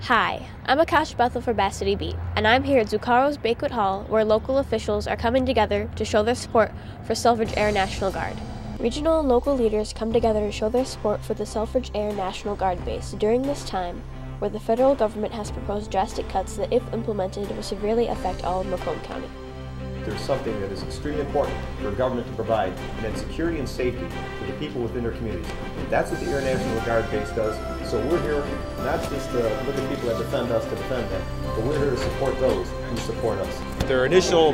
Hi, I'm Akasha Bethel for Bethel Beat, and I'm here at Zuccaro's Banquet Hall where local officials are coming together to show their support for Selfridge Air National Guard. Regional and local leaders come together to show their support for the Selfridge Air National Guard base during this time where the federal government has proposed drastic cuts that, if implemented, will severely affect all of Macomb County. There's something that is extremely important for government to provide, and that's security and safety for the people within their communities. And that's what the Air National Guard base does. So we're here not just to look at people that defend us to defend them, but we're here to support those who support us. Their initial,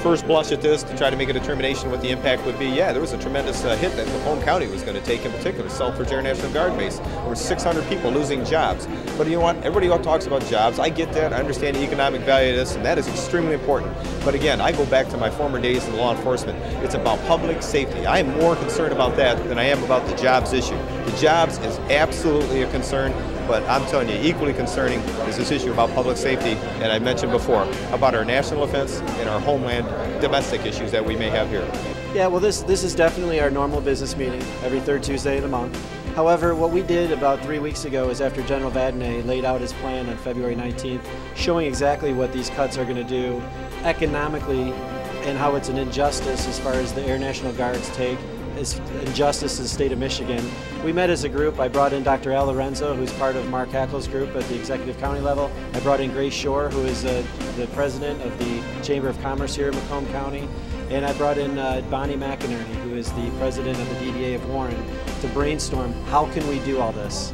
first blush at this to try to make a determination what the impact would be, there was a tremendous hit that Macomb County was going to take, in particular, Selfridge Air National Guard base. There were 600 people losing jobs. But you know what? Everybody talks about jobs. I get that. I understand the economic value of this, and that is extremely important. But again, I go back to my former days in law enforcement. It's about public safety. I am more concerned about that than I am about the jobs issue. The jobs is absolutely a concern, but I'm telling you, equally concerning is this issue about public safety, and I mentioned before, about our national defense and our homeland domestic issues that we may have here. Yeah, well, this is definitely our normal business meeting every third Tuesday of the month. However, what we did about 3 weeks ago is after General Vadnais laid out his plan on February 19th, showing exactly what these cuts are going to do economically and how it's an injustice as far as the Air National Guards take, is injustice to the state of Michigan. We met as a group. I brought in Dr. Al Lorenzo, who's part of Mark HACKEL's group at the executive county level. I brought in Grace Shore, who is the president of the Chamber of Commerce here in Macomb County. And I brought in Bonnie McInerney, who is the president of the DDA of Warren, to brainstorm how can we do all this.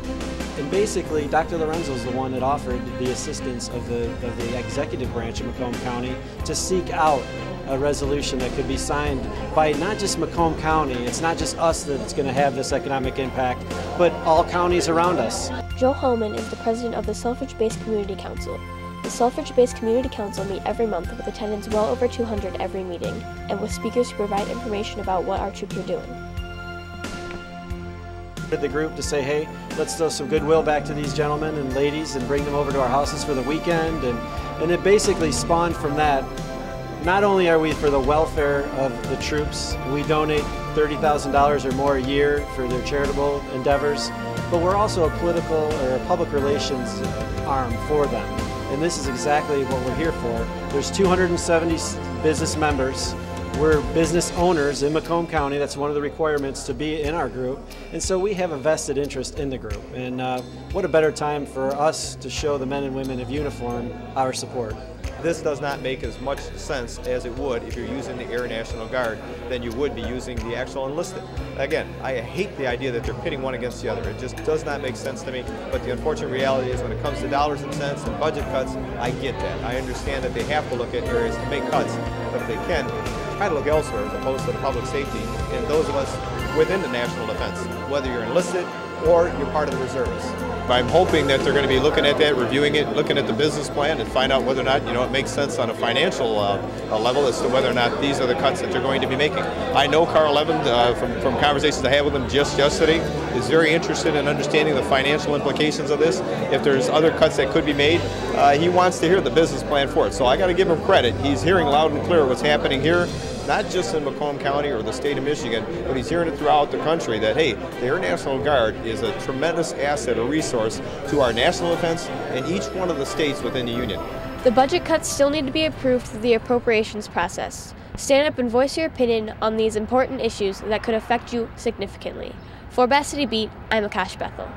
And basically, Dr. Lorenzo is the one that offered the assistance of the executive branch of Macomb County to seek out a resolution that could be signed by not just Macomb County. It's not just us that's going to have this economic impact, but all counties around us. Joe HALLMAN is the president of the Selfridge-based Community Council. The Selfridge-based Community Council meet every month with attendance well over 200 every meeting, and with speakers who provide information about what our troops are doing. The group to say, hey, let's throw some goodwill back to these gentlemen and ladies and bring them over to our houses for the weekend, and it basically spawned from that. Not only are we for the welfare of the troops, we donate $30,000 or more a year for their charitable endeavors, but we're also a political or a public relations arm for them. And this is exactly what we're here for. There's 270 business members. We're business owners in Macomb County. That's one of the requirements to be in our group. And so we have a vested interest in the group. And what a better time for us to show the men and women of uniform our support. This does not make as much sense as it would if you're using the Air National Guard than you would be using the actual enlisted. Again, I hate the idea that they're pitting one against the other. It just does not make sense to me. But the unfortunate reality is when it comes to dollars and cents and budget cuts, I get that. I understand that they have to look at areas to make cuts, but if they can, try to look elsewhere as opposed to the public safety and those of us within the national defense, whether you're enlisted or you're part of the reserves. I'm hoping that they're going to be looking at that, reviewing it, looking at the business plan and find out whether or not, it makes sense on a financial level as to whether or not these are the cuts that they're going to be making. I know Carl Levin, from conversations I had with him just yesterday, is very interested in understanding the financial implications of this. If there's other cuts that could be made, he wants to hear the business plan for it. So I got to give him credit. He's hearing loud and clear what's happening here, not just in Macomb County or the state of Michigan, but he's hearing it throughout the country that, hey, the Air National Guard is a tremendous asset, a resource to our national defense and each one of the states within the Union. The budget cuts still need to be approved through the appropriations process. Stand up and voice your opinion on these important issues that could affect you significantly. For Bethel Beat, I'm Akasha Bethel.